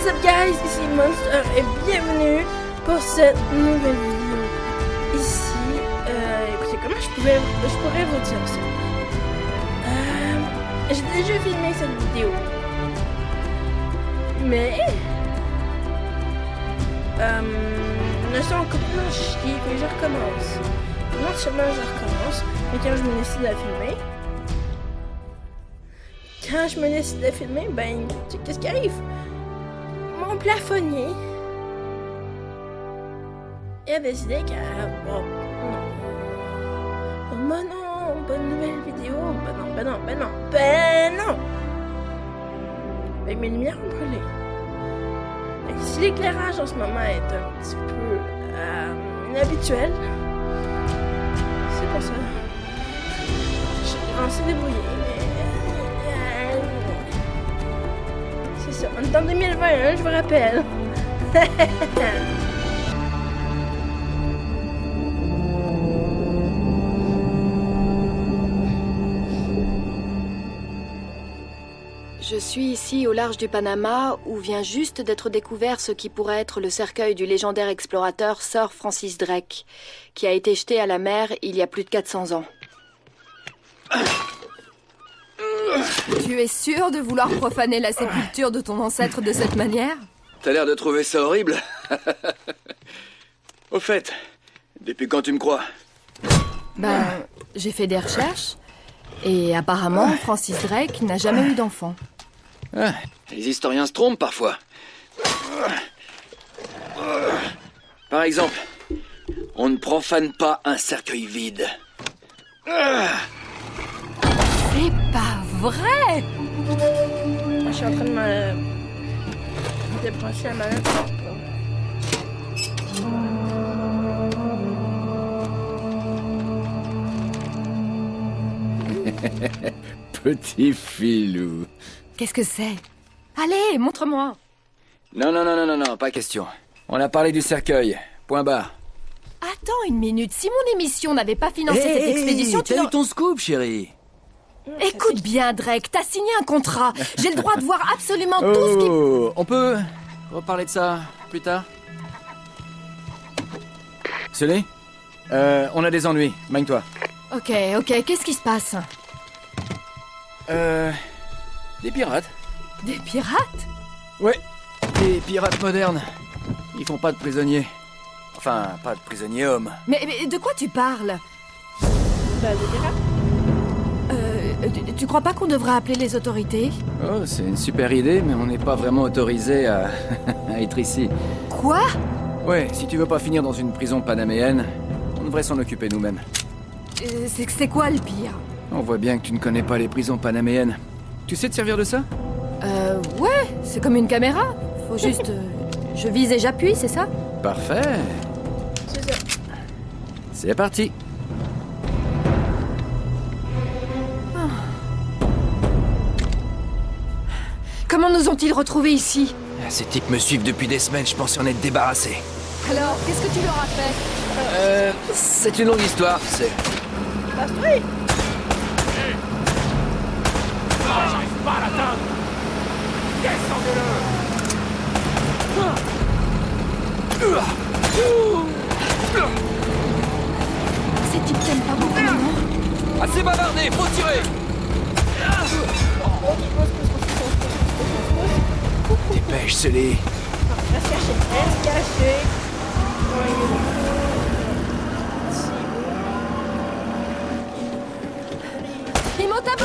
What's up guys, ici Monster et bienvenue pour cette nouvelle vidéo. Ici, écoutez, comment je pourrais vous dire ça? J'ai déjà filmé cette vidéo. Mais le son complètement chier, puis je recommence. Non seulement je recommence, mais quand je me décide à filmer, ben, qu'est-ce qui arrive? Mon plafonnier a décidé qu'elle... Oh non, bonne nouvelle vidéo. Ben non. Ben, mes lumières ont brûlé. Fait que si l'éclairage en ce moment est un petit peu inhabituel, c'est pour ça. On s'est débrouillé, mais... c'est ça, on est en 2021, je vous rappelle. Je suis ici au large du Panama où vient juste d'être découvert ce qui pourrait être le cercueil du légendaire explorateur Sir Francis Drake, qui a été jeté à la mer il y a plus de 400 ans. Tu es sûr de vouloir profaner la sépulture de ton ancêtre de cette manière? T'as l'air de trouver ça horrible. Au fait, depuis quand tu me crois? Ben, j'ai fait des recherches et apparemment Francis Drake n'a jamais eu d'enfant. Ah, les historiens se trompent parfois. Par exemple, on ne profane pas un cercueil vide. C'est pas vrai! Je suis en train de me débrancher la manette. Petit filou. Qu'est-ce que c'est? Allez, montre-moi! Non, pas question. On a parlé du cercueil. Point barre. Attends une minute, si mon émission n'avait pas financé cette expédition, tu t'as n'aurais... eu ton scoop, chérie. Écoute bien, Drake, t'as signé un contrat. J'ai le droit de voir absolument tout ce qui... On peut reparler de ça plus tard? Sully, on a des ennuis. Magne-toi. Ok, qu'est-ce qui se passe? Des pirates. Des pirates? Ouais, des pirates modernes. Ils font pas de prisonniers. Enfin, pas de prisonniers hommes. Mais de quoi tu parles? Bah, des pirates. Tu crois pas qu'on devrait appeler les autorités? Oh, c'est une super idée, mais on n'est pas vraiment autorisé à être ici. Quoi? Ouais, si tu veux pas finir dans une prison panaméenne, on devrait s'en occuper nous-mêmes. C'est quoi le pire? On voit bien que tu ne connais pas les prisons panaméennes. Tu sais te servir de ça? Ouais, c'est comme une caméra. Faut juste... je vise et j'appuie, c'est ça? Parfait. C'est ça. C'est parti. Comment nous ont-ils retrouvés ici? Ces types me suivent depuis des semaines, je pense en être débarrassé. Alors, qu'est-ce que tu leur as fait? C'est une longue histoire, tu sais. Passe-toi! J'arrive pas à l'atteindre. Ces types t'aiment pas beaucoup, non? Assez bavardé, faut tirer. Dépêche, Sully. Reste caché. Ils m'ont tapé!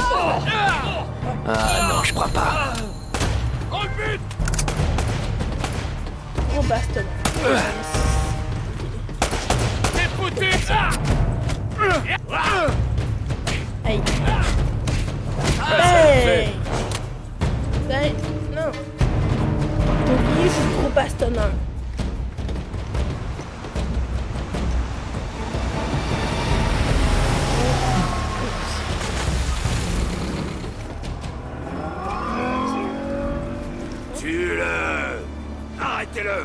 Ah non, je crois pas. Gros baston. T'es foutu. Hey. Hey. Non. Oubliez, je suis trop bastonneur. Tue-le. Arrêtez-le.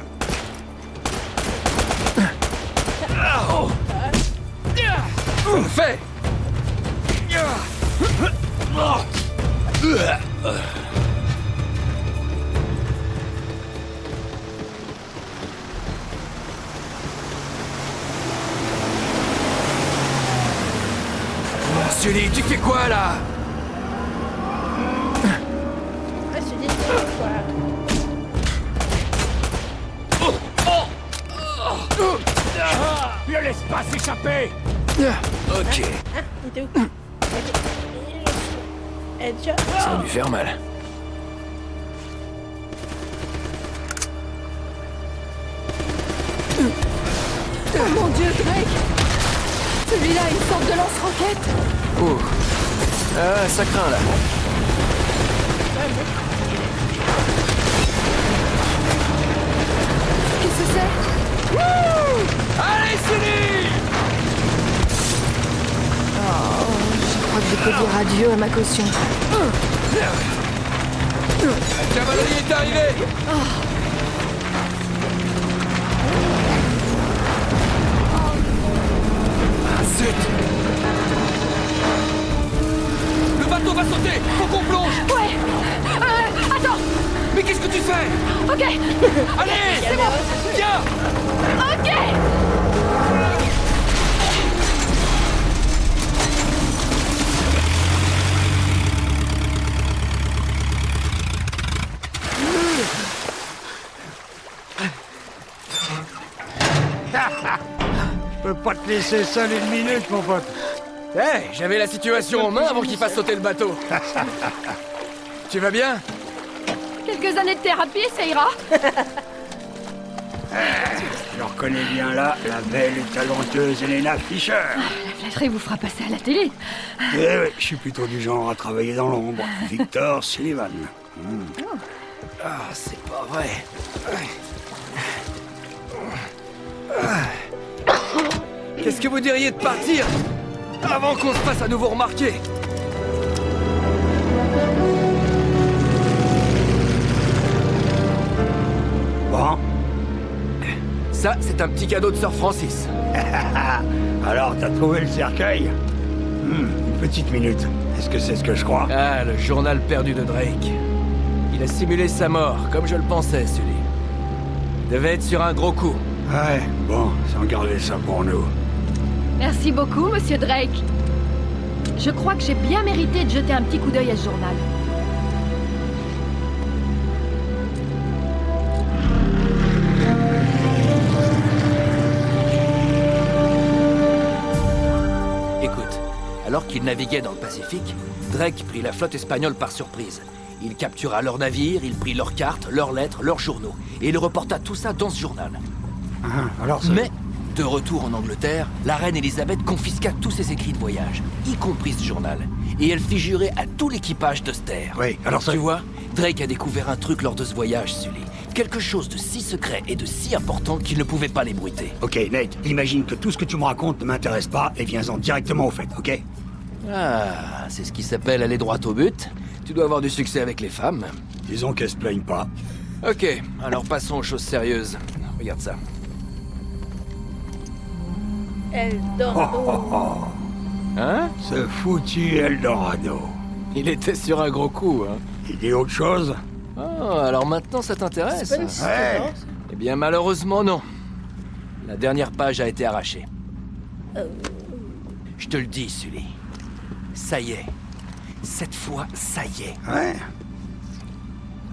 Fait. Sully, tu fais quoi là? Ah, c'est des trucs, quoi. Ne laisse pas s'échapper. Ok, Ah, il était où? Headshot. ça a dû faire mal. Oh mon Dieu, Drake! Celui-là a une sorte de lance-roquette! Ouh. Ah, ça craint là. Qu'est-ce que c'est? Allez, Sully! Je crois que je peux dire adieu à ma caution. La cavalerie est arrivée! Ah, zut! Le bateau va sauter! Faut qu'on plonge! Ouais! Attends! Mais qu'est-ce que tu fais? Ok! Allez! C'est bon! Viens! Ok! Je peux pas te laisser seul une minute, mon pote. Hey, j'avais la situation en main avant qu'il fasse sauter le bateau. Tu vas bien? Quelques années de thérapie, ça ira. Je reconnais bien là la belle et talentueuse Elena Fisher. La flatterie vous fera passer à la télé. Eh oui, je suis plutôt du genre à travailler dans l'ombre. Victor Sullivan. Ah, c'est pas vrai. Qu'est-ce que vous diriez de partir avant qu'on se fasse à nouveau remarquer? Bon, Ça, c'est un petit cadeau de Sir Francis. alors t'as trouvé le cercueil? Une petite minute. Est-ce que c'est ce que je crois? Ah, le journal perdu de Drake. Il a simulé sa mort, comme je le pensais, Sully. Il devait être sur un gros coup. Ouais, bon, sans garder ça pour nous. Merci beaucoup, monsieur Drake. Je crois que j'ai bien mérité de jeter un petit coup d'œil à ce journal. Écoute, alors qu'il naviguait dans le Pacifique, Drake prit la flotte espagnole par surprise. Il captura leurs navires, il prit leurs cartes, leurs lettres, leurs journaux, et il reporta tout ça dans ce journal. Alors ça... Mais, de retour en Angleterre, la reine Elisabeth confisqua tous ses écrits de voyage, y compris ce journal, et elle fit jurer à tout l'équipage de se taire. Oui, alors ça... Tu vois, Drake a découvert un truc lors de ce voyage, Sully. Quelque chose de si secret et de si important qu'il ne pouvait pas l'ébruiter. Ok, Nate, imagine que tout ce que tu me racontes ne m'intéresse pas et viens-en directement au fait, ok? Ah, c'est ce qui s'appelle aller droit au but. Tu dois avoir du succès avec les femmes. Disons qu'elles se plaignent pas. Ok, alors passons aux choses sérieuses. Regarde ça. Eldorado. Hein? Ce foutu Eldorado. Il était sur un gros coup, hein. Il dit autre chose? Oh, alors maintenant ça t'intéresse? C'est pas une Ouais. histoire, ça. Eh bien, malheureusement, non. La dernière page a été arrachée. Je te le dis, Sully. Ça y est. Cette fois, ça y est. Ouais.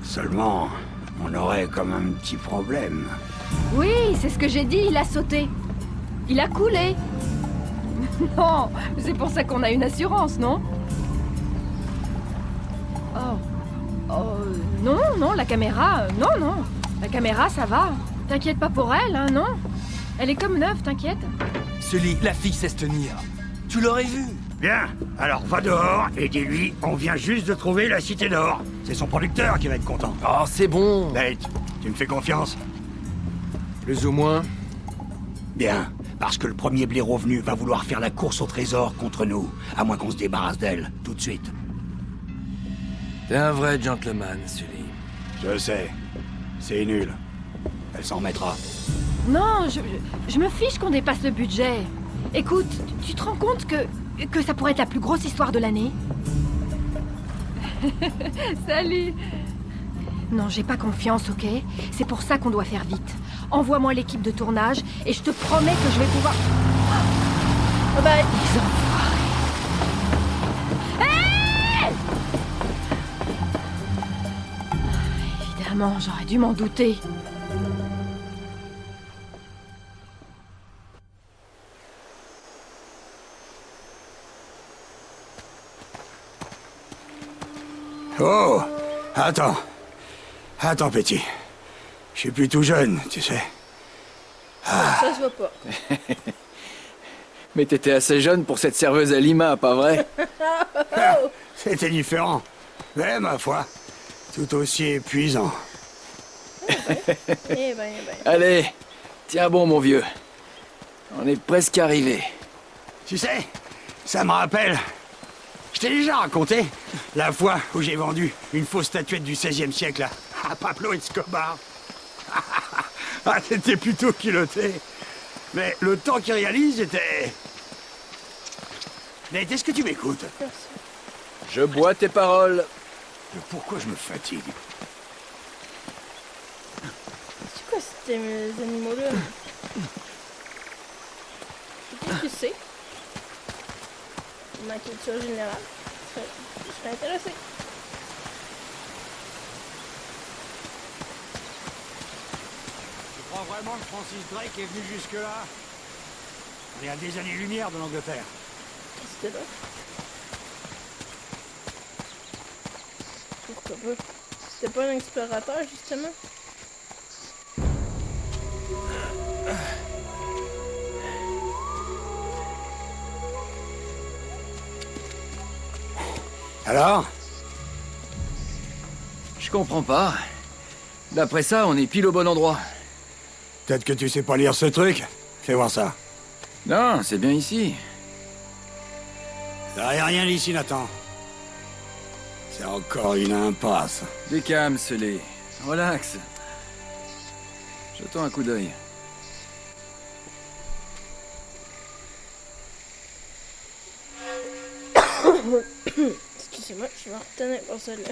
Seulement, on aurait comme un petit problème. Oui, c'est ce que j'ai dit, il a sauté. Il a coulé. Non, c'est pour ça qu'on a une assurance, non? Non, la caméra, non. La caméra, ça va. T'inquiète pas pour elle, hein, non? Elle est comme neuve, t'inquiète. Sully, la fille sait se tenir. Tu l'aurais vu. Bien, alors va dehors et dis-lui, on vient juste de trouver la Cité d'Or. C'est son producteur qui va être content. Oh, c'est bon. Nate, tu me fais confiance? Plus ou moins. Bien, parce que le premier blaireau venu va vouloir faire la course au trésor contre nous, à moins qu'on se débarrasse d'elle, tout de suite. T'es un vrai gentleman, Sully. Je sais, c'est nul. Elle s'en mettra. Non, je me fiche qu'on dépasse le budget. Écoute, tu te rends compte que ça pourrait être la plus grosse histoire de l'année? Salut. Non, j'ai pas confiance, ok? C'est pour ça qu'on doit faire vite. Envoie-moi l'équipe de tournage et je te promets que je vais pouvoir... Bye bye. Les enfoirés. Évidemment, j'aurais dû m'en douter. Oh! Attends. Attends, petit. Je suis plus tout jeune, tu sais. Ça se voit pas. Mais t'étais assez jeune pour cette serveuse à Lima, pas vrai? C'était différent. Mais, ma foi, tout aussi épuisant. Eh ben. Allez, tiens bon, mon vieux. On est presque arrivé. Tu sais, ça me rappelle... Je t'ai déjà raconté la fois où j'ai vendu une fausse statuette du XVIe siècle à Pablo Escobar. Ah, c'était plutôt culotté. Mais le temps qu'il réalise était... Mais est-ce que tu m'écoutes? Merci. Je bois tes paroles. Pourquoi je me fatigue? C'est quoi ces animaux-là? Qu'est-ce que c'est? Ma culture générale. Je serais intéressée. Tu crois vraiment que Francis Drake est venu jusque-là? On est à des années-lumière de l'Angleterre. Qu'est-ce que là? Pourquoi pas? C'était pas un explorateur, justement? Alors? Je comprends pas. D'après ça, on est pile au bon endroit. Peut-être que tu sais pas lire ce truc? Fais voir ça. Non, c'est bien ici. Il n'y a rien ici, Nathan. C'est encore une impasse. Décame-les. Relax. Jetons un coup d'œil. Excusez-moi, je vais en retenir pour ça, là.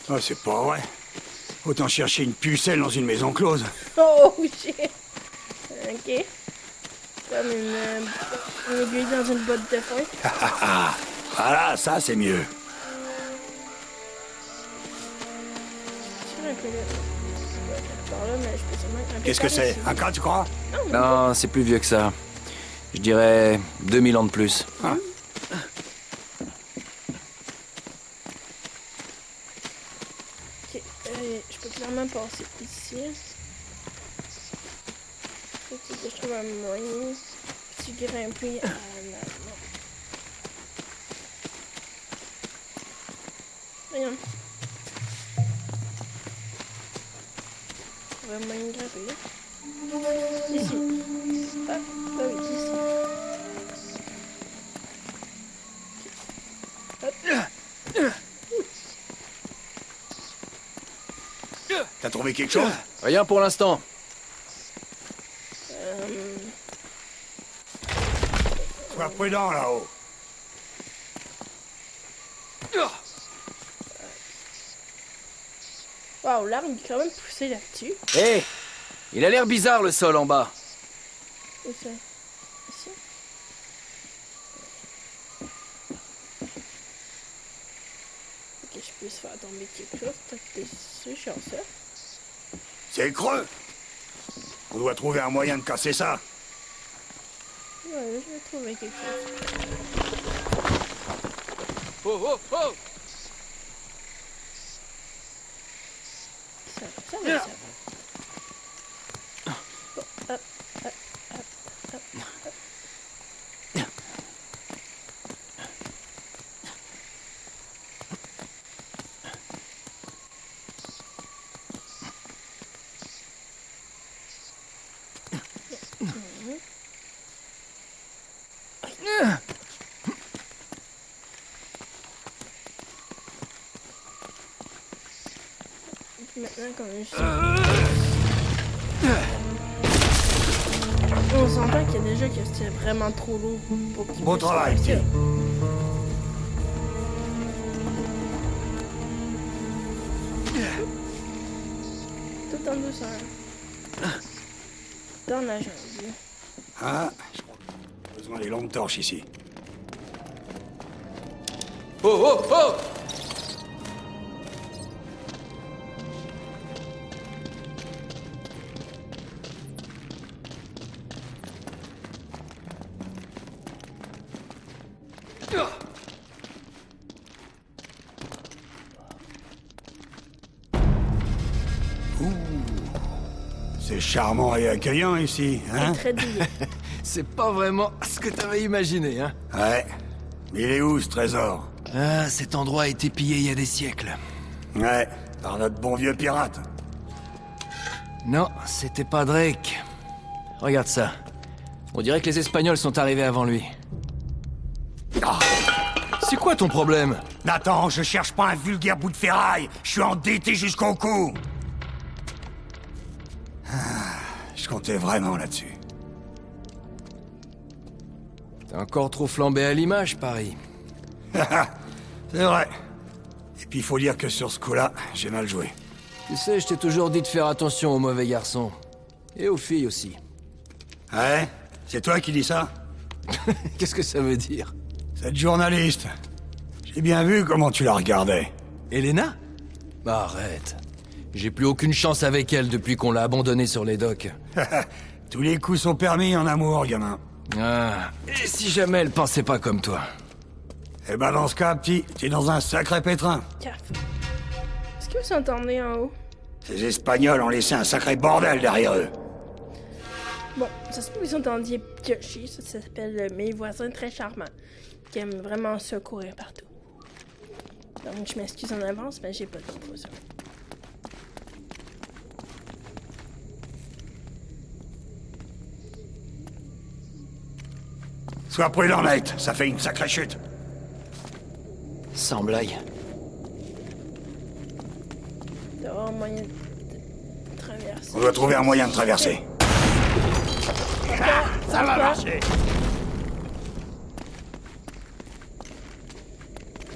Oh, c'est pas vrai. Autant chercher une pucelle dans une maison close. Oh, shit! Ok. Comme une aiguille dans une botte de foin. Voilà, ça c'est mieux. Sur un peu là. Par là, mais je peux sûrement grimper Qu'est-ce que par c'est? ici. Un cas, tu crois? Non, c'est plus vieux que ça. Je dirais 2000 ans de plus. Ok, je peux clairement passer ici. Faut que je trouve un moyen. Petit grimper à l'avant. Voyons. Trouver un moyen de grimper. Ici. Ah, bah oui, ici. T'as trouvé quelque chose? Rien pour l'instant. Sois prudent là-haut. Waouh, l'arbre est quand même poussé là-dessus. Hé, il a l'air bizarre le sol en bas. Où ça? Ici? Ok, je peux se faire tomber quelque chose. Peut-être que c'est chiant ça. C'est creux. On doit trouver un moyen de casser ça. Ouais, je vais trouver quelque chose. Oh, oh, oh! Ça va. Bon, hop. Maintenant qu'on est juste... On s'entend qu'il y a déjà que c'était vraiment trop lourd pour qu'il Bon puisse travail, faire ça. petit. Tout en douceur. Dans la jungle. Ah, je crois qu'on a besoin des lampes torches ici. oh, oh! C'est charmant et accueillant ici, hein? Très douillet. C'est pas vraiment ce que t'avais imaginé, hein? Ouais. Mais il est où, ce trésor? Ah, cet endroit a été pillé il y a des siècles. Ouais, par notre bon vieux pirate. Non, c'était pas Drake. Regarde ça. On dirait que les Espagnols sont arrivés avant lui. Ah, C'est quoi ton problème? Nathan, je cherche pas un vulgaire bout de ferraille. Je suis endetté jusqu'au cou. Je comptais vraiment là-dessus. T'as encore trop flambé à l'image, Paris. C'est vrai. Et puis il faut dire que sur ce coup-là, j'ai mal joué. Tu sais, je t'ai toujours dit de faire attention aux mauvais garçons. Et aux filles aussi. Ouais? C'est toi qui dis ça? Qu'est-ce que ça veut dire? Cette journaliste. J'ai bien vu comment tu la regardais. Elena? Bah, arrête. J'ai plus aucune chance avec elle depuis qu'on l'a abandonnée sur les docks. Tous les coups sont permis en amour, gamin. Ah, et si jamais elle pensait pas comme toi? Eh ben dans ce cas, petit, t'es dans un sacré pétrin. Caf. Est-ce que vous entendez en haut? Ces Espagnols ont laissé un sacré bordel derrière eux. Bon, ça se peut que vous entendiez piocher. Ça s'appelle mes voisins très charmants. Qui aiment vraiment se courir partout. Donc je m'excuse en avance, mais j'ai pas de proposition. Sois prudent, Nate, ça fait une sacrée chute. Sans blague. Il doit y avoir moyen de traverser. On doit trouver un moyen de traverser. Ça va marcher.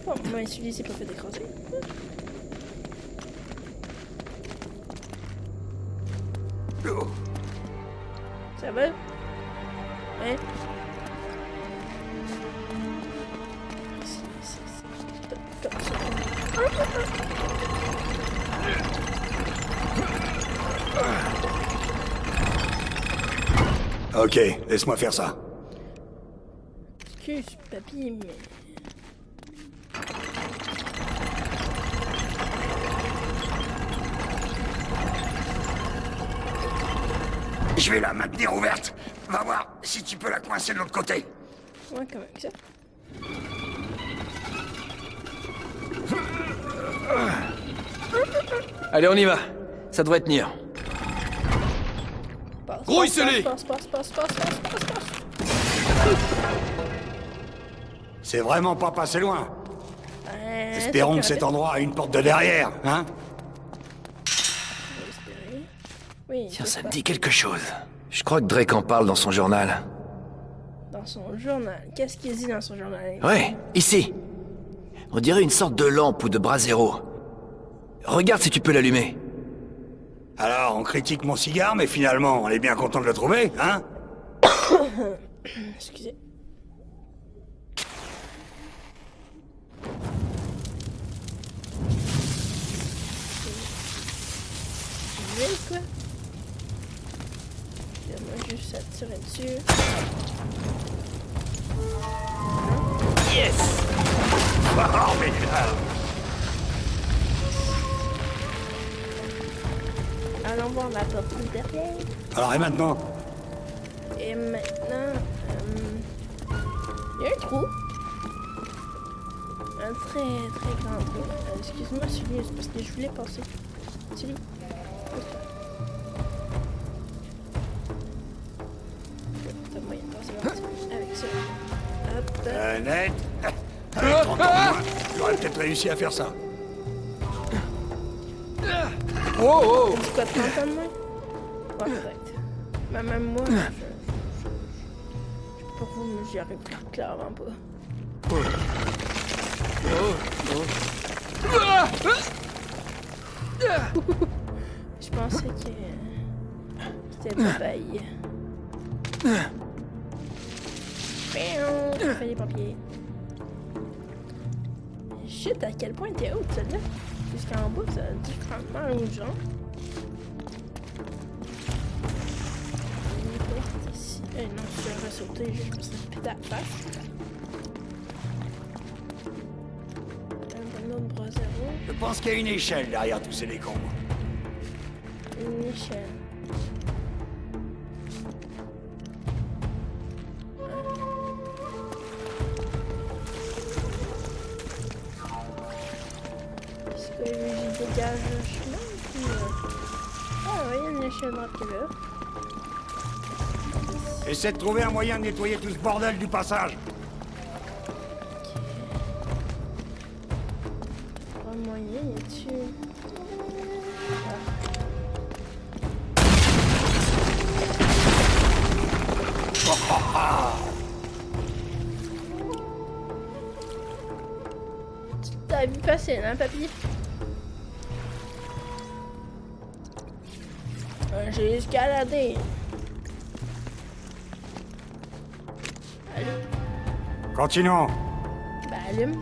Bon, moi, celui-ci s'est pas fait écraser. Ça va? Ouais. Comme ça. Ok, laisse-moi faire ça. Excuse, papy, mais... Je vais la maintenir ouverte. Va voir si tu peux la coincer de l'autre côté. Ouais, quand même, ça. Allez, on y va. Ça devrait tenir. Passe, Grouille-les! passe. C'est vraiment pas passé loin. Ouais, Espérons que ça cet peut endroit a une porte de derrière, hein? espérer. Oui, Tiens, ça me pas. dit quelque chose. Je crois que Drake en parle dans son journal. Dans son journal. Qu'est-ce qu'il dit dans son journal? Ouais, ici. On dirait une sorte de lampe ou de brasero. Regarde si tu peux l'allumer. Alors, on critique mon cigare, mais finalement, on est bien content de le trouver, hein? Excusez. Quoi? Moi juste à tirer dessus. Yes! Oh, mais Allons voir la porte derrière. alors, et maintenant? Et maintenant, il y a un trou. Un très très grand trou. Excuse-moi, Sully, c'est parce que je voulais passer. Sully. T'as moyen de passer là-dessus. Avec ça. Hop. Net. Avec 30 ans de moins, j'aurais peut-être réussi à faire ça. Oh, oh! C'est quoi, 30 ans de moins? Ouais, peut-être. Mais même moi, pour vous, j'y arrive clairement pas. Je pensais que c'était papaye. On fait les papiers. Shit, à quel point t'es haute celle-là? Jusqu'en bas, ça a différemment aux gens. Ici. Eh non, si j'aurais sauté, je me serais pété à la face. Un autre bras zéro. Je pense qu'il y a une échelle derrière tous ces décombres. Une échelle. Est-ce que lui, j'y dégage le chemin? Puis, ah oui, il y a une échelle droite qui est là. Essaie de trouver un moyen de nettoyer tout ce bordel du passage. Pas moyen, y a-tu... T'as vu passer, hein, papy? J'ai escaladé. Allume. Continuons. Bah, allume.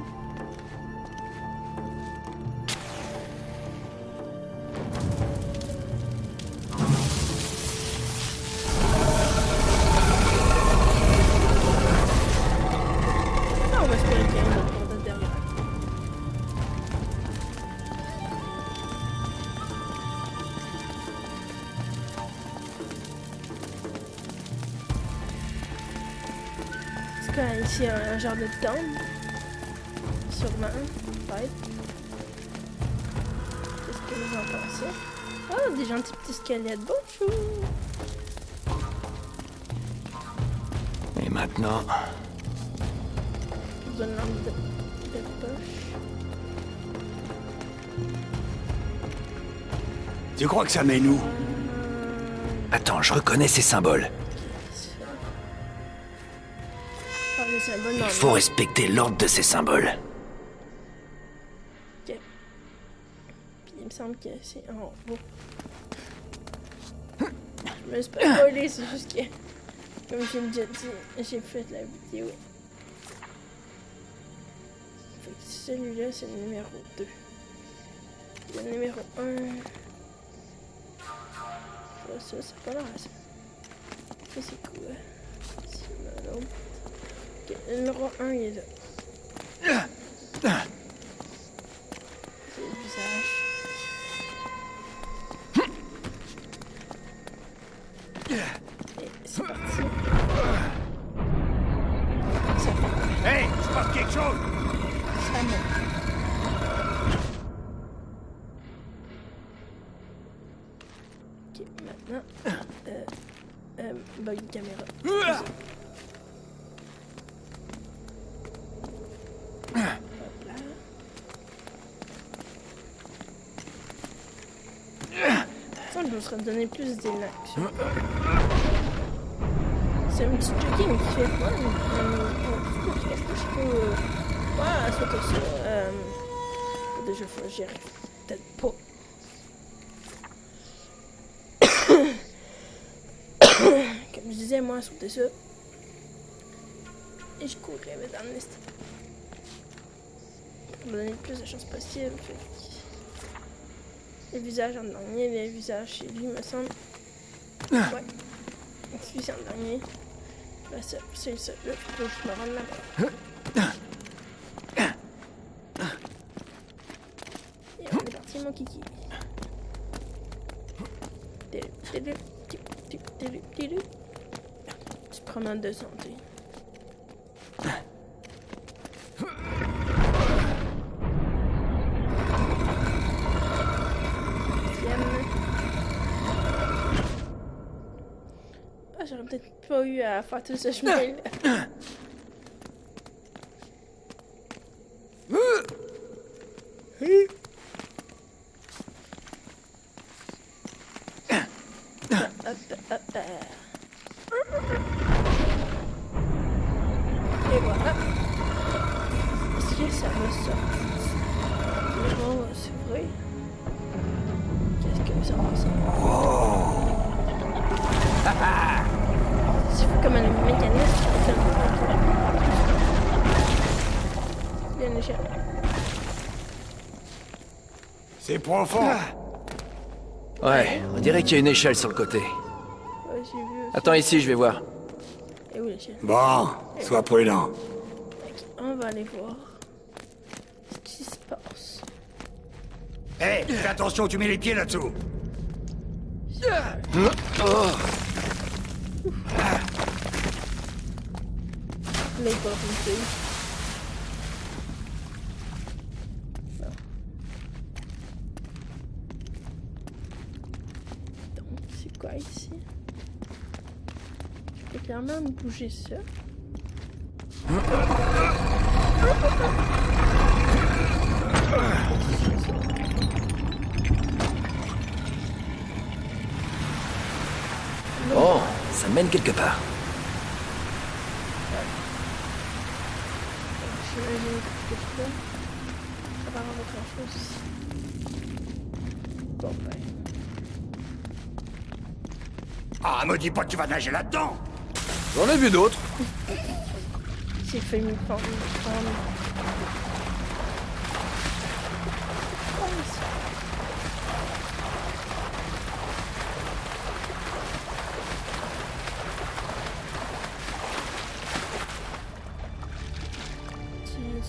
Ah, on va espérer qu'il y a une autre porte derrière. Est-ce qu'il y a ici un genre de tombe? Sûrement, peut-être. Qu'est-ce que vous en pensez? Oh, des gentils petits squelettes, bonjour! Et maintenant, Je vous donne l'envie de poche. Tu crois que ça mène où? attends, je reconnais ces symboles. Ah, mais c'est un bon Il nom. faut respecter l'ordre de ces symboles. Ok. Puis il me semble que c'est en haut. Je me suis pas spoilé, c'est juste que, comme j'ai déjà dit, j'ai fait la vidéo. Fait que celui-là, c'est le numéro 2. Le numéro 1. Ça, c'est pas l'air ça. Ça, c'est quoi? C'est l'autre. Ok, le numéro 1, il est là. C'est le visage. Et c'est parti. Ça fait Hey, il se passe quelque chose! ça monte. Ok, maintenant. Bug de caméra. Hop là. Ça, je me serais donné plus d'élan. C'est un petit jogging qui fait quoi? Est-ce que je peux. Ouais, sauter ça. Déjà, faut que j'y arrive. Peut-être pas. Comme je disais, moi, sauter ça. Et je courrais dans le liste. Pour donner le plus de chances possible. Fait que le visage en dernier, le visage chez lui, me semble. Ouais. Celui c'est en dernier. Là, ça, c'est ça. Là, faut que je me rende là-bas. Et on est parti, mon kiki. Tu promènes de santé. Ah, j'aurais peut-être pas eu à faire tout ce chemin-là. Et voilà. Est-ce que ça va sortir? Oh, c'est vrai. Qu'est-ce que ça va sortir? C'est fou comme un mécanisme qui fait le coup. Il y a une échelle. C'est profond. Ouais, on dirait qu'il y a une échelle sur le côté. Ouais, j'ai vu. Attends ici, je vais voir. Et où l'échelle? Bon, sois prudent. Ok, on va aller voir ce qui se passe. Hé, fais attention, tu mets les pieds là-dessous. Là, il porte une feuille. Donc, c'est quoi ici? Je peux clairement bouger ça. Bon, ça mène quelque part. Je vais aller quelque chose. Ça va avoir autre chose ici. Bon, ben. Ah, me dis pas que tu vas nager là-dedans. J'en ai vu d'autres. J'ai fait une forme.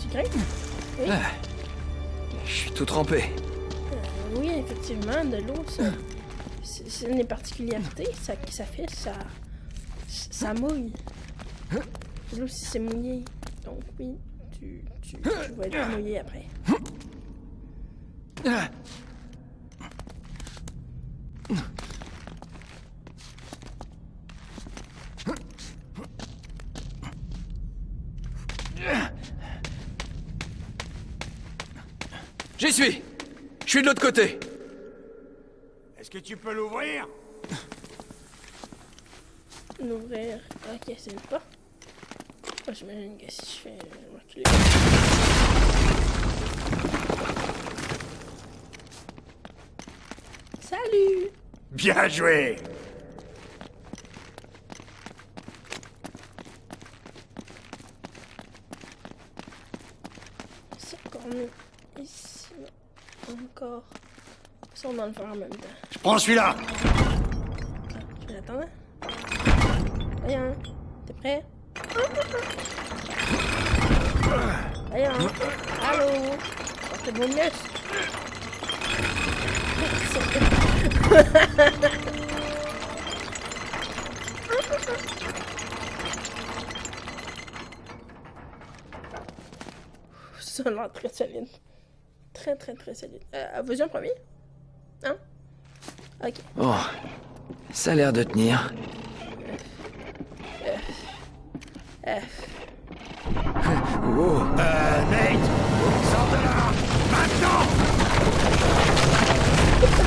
Tu grimpes? Oui. Je suis tout trempé. Oui, effectivement, de l'eau, ça. C'est une des particularités, ça fait, ça mouille. L'eau, si c'est mouillé. Donc, oui, tu vas être mouillé après. J'y suis. Je suis de l'autre côté. Est-ce que tu peux l'ouvrir? L'ouvrir. Ok, c'est pas. Oh, j'imagine que si je fais reculer. Salut! Bien joué. C'est encore mieux. Ici, encore. Ils sont dans le faire en même temps. Je prends celui-là. Je l'attends. Voyons. T'es prêt? Voyons. Allô? Portez vos muscles. Ça a l'air très solide. Très, très, très solide. Vas-y en premier? Hein? Ok. Bon, ça a l'air de tenir. Oh. Nate, sors de là. Maintenant.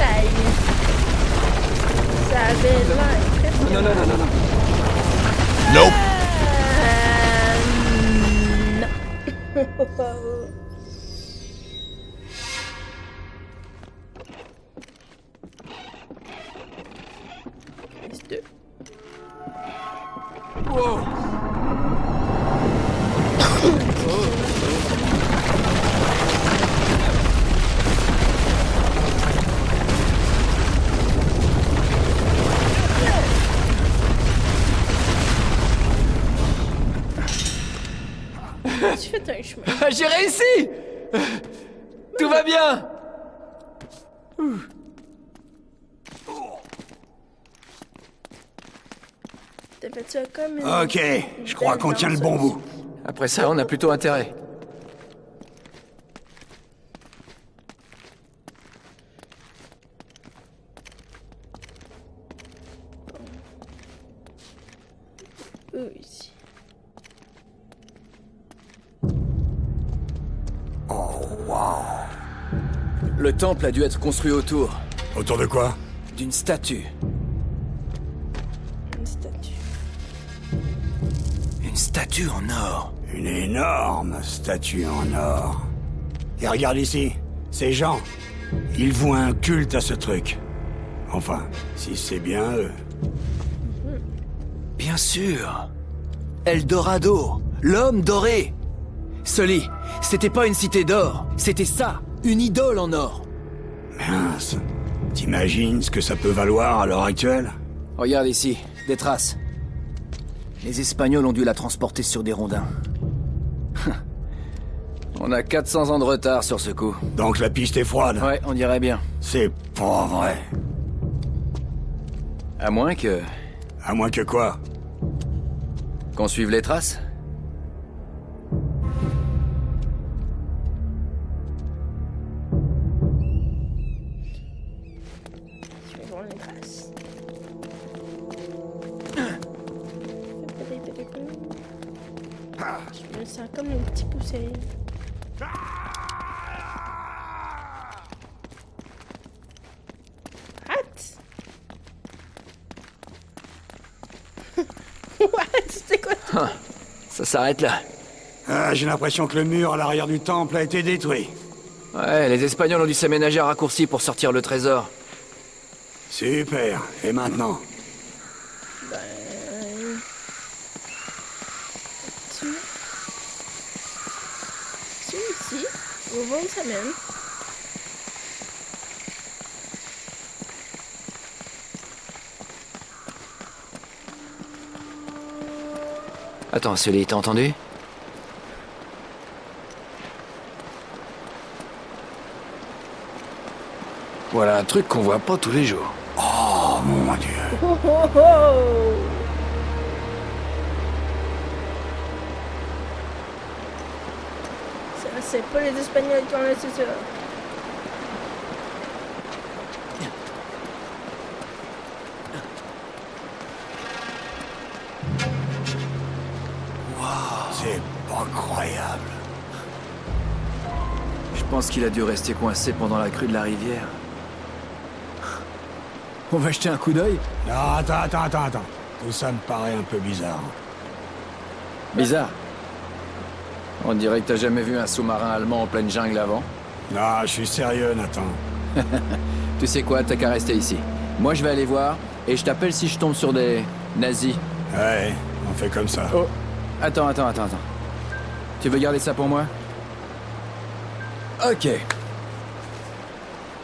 Aïe. Ça avait l'air très Non, non, non, non, non. Nope. non. Reste deux. Wow. Tu fais un chemin. J'ai réussi. Tout va bien. T'as fait ça comme une... Ok, je crois qu'on tient le bon bout. Après ça, on a plutôt intérêt. Ici. Le temple a dû être construit autour Autour de quoi? d'une statue. Une statue. Une statue en or. Une énorme statue en or. Et regarde ici, ces gens, ils vouent un culte à ce truc. Enfin, si c'est bien eux. Bien sûr. Eldorado, l'homme doré. Sully, c'était pas une cité d'or, c'était ça, une idole en or. Mince. T'imagines ce que ça peut valoir à l'heure actuelle? Regarde ici, des traces. Les Espagnols ont dû la transporter sur des rondins. On a 400 ans de retard sur ce coup. Donc la piste est froide? Ouais, on dirait bien. C'est pas vrai. À moins que... À moins que quoi? qu'on suive les traces. Suivons les traces. Je me sens comme un petit poussé. What? What? C'est quoi ça? Ça s'arrête là. Ah, j'ai l'impression que le mur à l'arrière du temple a été détruit. Ouais, les Espagnols ont dû s'aménager à raccourci pour sortir le trésor. Super. Et maintenant? Ici, on va voir où ça mène. Attends, Sully, t'as entendu? Voilà un truc qu'on voit pas tous les jours. Oh mon Dieu. Oh oh oh! Ça, c'est pas les Espagnols qui ont laissé ça. C'est pas croyable. Je pense qu'il a dû rester coincé pendant la crue de la rivière. On va jeter un coup d'œil? Non, attends. Tout ça me paraît un peu bizarre. Bizarre. On dirait que t'as jamais vu un sous-marin allemand en pleine jungle avant. Non, je suis sérieux, Nathan. Tu sais quoi, t'as qu'à rester ici. Moi, je vais aller voir, et je t'appelle si je tombe sur des nazis. Ouais, on fait comme ça. Oh, attends. Tu veux garder ça pour moi? Ok.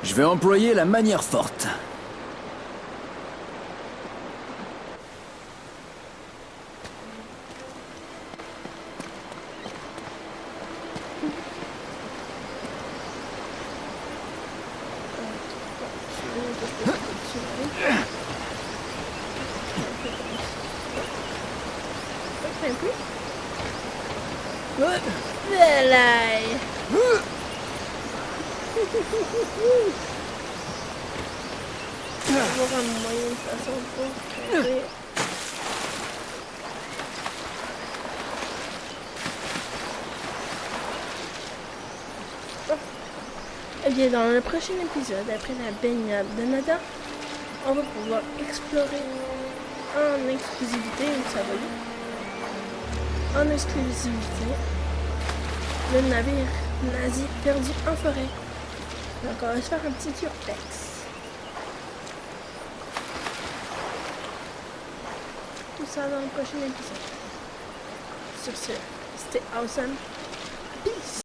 Je vais employer la manière forte. Un peu. Oh, là. On va avoir un moyen de façon pour faire. Eh bien, dans le prochain épisode, après la baignade de Nada, on va pouvoir explorer en exclusivité, ça va y en exclusivité, le navire nazi perdu en forêt. Donc on va se faire un petit urbex. Tout ça dans le prochain épisode. Sur ce, c'était awesome. Peace!